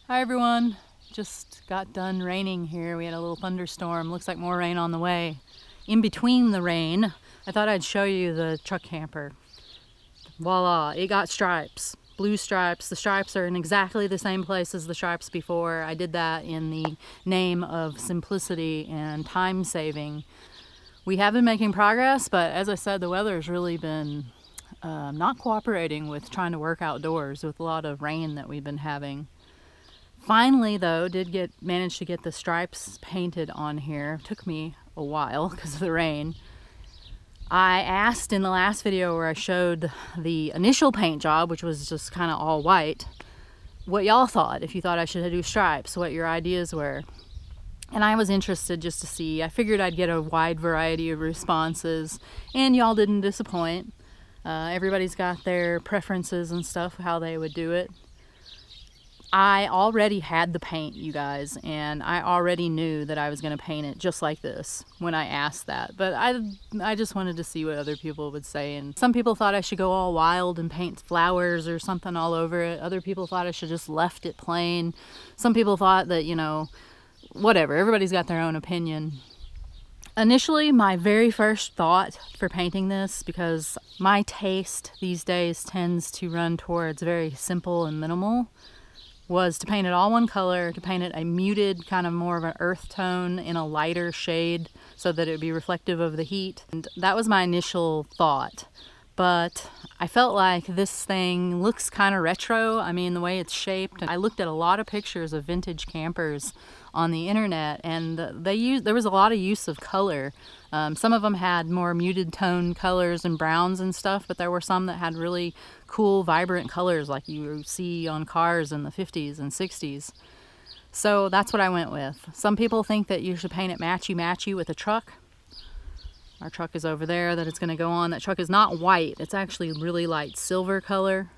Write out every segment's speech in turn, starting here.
Hi everyone, just got done raining here. We had a little thunderstorm. Looks like more rain on the way. In between the rain, I thought I'd show you the truck camper. Voila, it got stripes, blue stripes. The stripes are in exactly the same place as the stripes before. I did that in the name of simplicity and time saving. We have been making progress, but as I said, the weather's really been not cooperating with trying to work outdoors with a lot of rain that we've been having. Finally, though, manage to get the stripes painted on here. It took me a while because of the rain. I asked in the last video where I showed the initial paint job, which was just kind of all white, what y'all thought, if you thought I should do stripes, what your ideas were. And I was interested just to see. I figured I'd get a wide variety of responses, and y'all didn't disappoint. Everybody's got their preferences and stuff, how they would do it. I already had the paint, you guys, and I already knew that I was going to paint it just like this when I asked that. But I just wanted to see what other people would say. And some people thought I should go all wild and paint flowers or something all over it. Other people thought I should just left it plain. Some people thought that, you know, whatever. Everybody's got their own opinion. Initially, my very first thought for painting this, because my taste these days tends to run towards very simple and minimal, was to paint it all one color, to paint it a muted, kind of more of an earth tone in a lighter shade so that it would be reflective of the heat. And that was my initial thought. But I felt like this thing looks kind of retro. I mean, the way it's shaped. I looked at a lot of pictures of vintage campers on the internet, and there was a lot of use of color. Some of them had more muted tone colors and browns and stuff, but there were some that had really cool, vibrant colors like you see on cars in the 50s and 60s. So that's what I went with. Some people think that you should paint it matchy-matchy with a truck. Our truck is over there that it's going to go on. That truck is not white. It's actually really light silver color.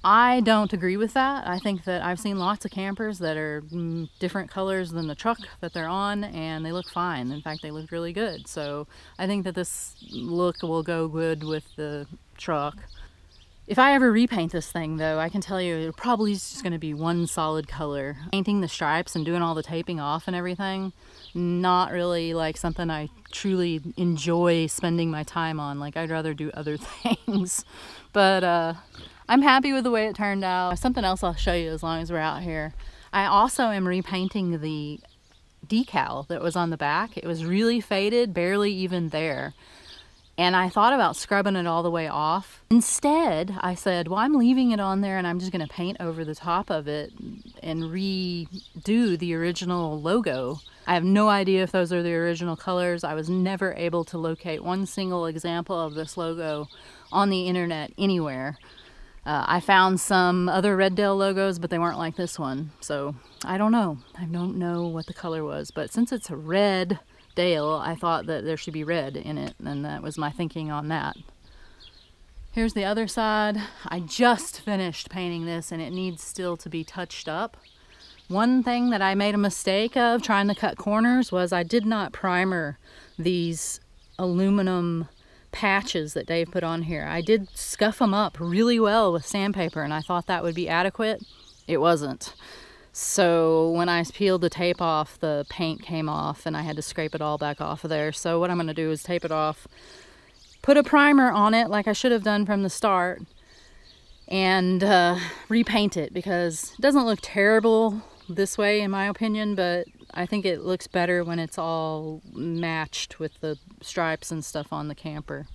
I don't agree with that. I think that I've seen lots of campers that are different colors than the truck that they're on, and they look fine. In fact, they look really good. So I think that this look will go good with the truck. If I ever repaint this thing, though, I can tell you it probably is just going to be one solid color. Painting the stripes and doing all the taping off and everything, not really like something I truly enjoy spending my time on. Like, I'd rather do other things. But I'm happy with the way it turned out. Something else I'll show you as long as we're out here. I also am repainting the decal that was on the back. It was really faded, barely even there. And I thought about scrubbing it all the way off. Instead, I said, well, I'm leaving it on there and I'm just going to paint over the top of it and redo the original logo. I have no idea if those are the original colors. I was never able to locate one single example of this logo on the internet anywhere. I found some other Red Dale logos, but they weren't like this one. So I don't know. I don't know what the color was. But since it's a red Dale, I thought that there should be red in it, and that was my thinking on that. Here's the other side. I just finished painting this, and it needs still to be touched up. One thing that I made a mistake of trying to cut corners was I did not primer these aluminum patches that Dave put on here. I did scuff them up really well with sandpaper, and I thought that would be adequate. It wasn't. So when I peeled the tape off, the paint came off and I had to scrape it all back off of there. So what I'm going to do is tape it off, put a primer on it like I should have done from the start, and repaint it, because it doesn't look terrible this way in my opinion, but I think it looks better when it's all matched with the stripes and stuff on the camper.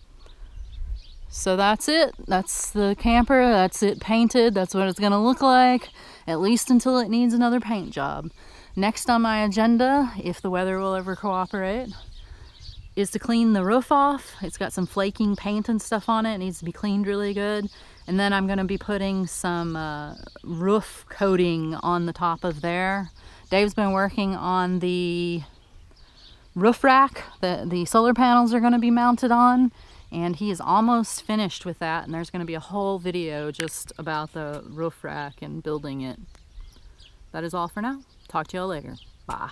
So that's it. That's the camper. That's it painted. That's what it's going to look like, at least until it needs another paint job. Next on my agenda, if the weather will ever cooperate, is to clean the roof off. It's got some flaking paint and stuff on it. It needs to be cleaned really good. And then I'm going to be putting some roof coating on the top of there. Dave's been working on the roof rack that the solar panels are going to be mounted on, and he is almost finished with that, and there's going to be a whole video just about the roof rack and building it. That is all for now. Talk to y'all later. Bye.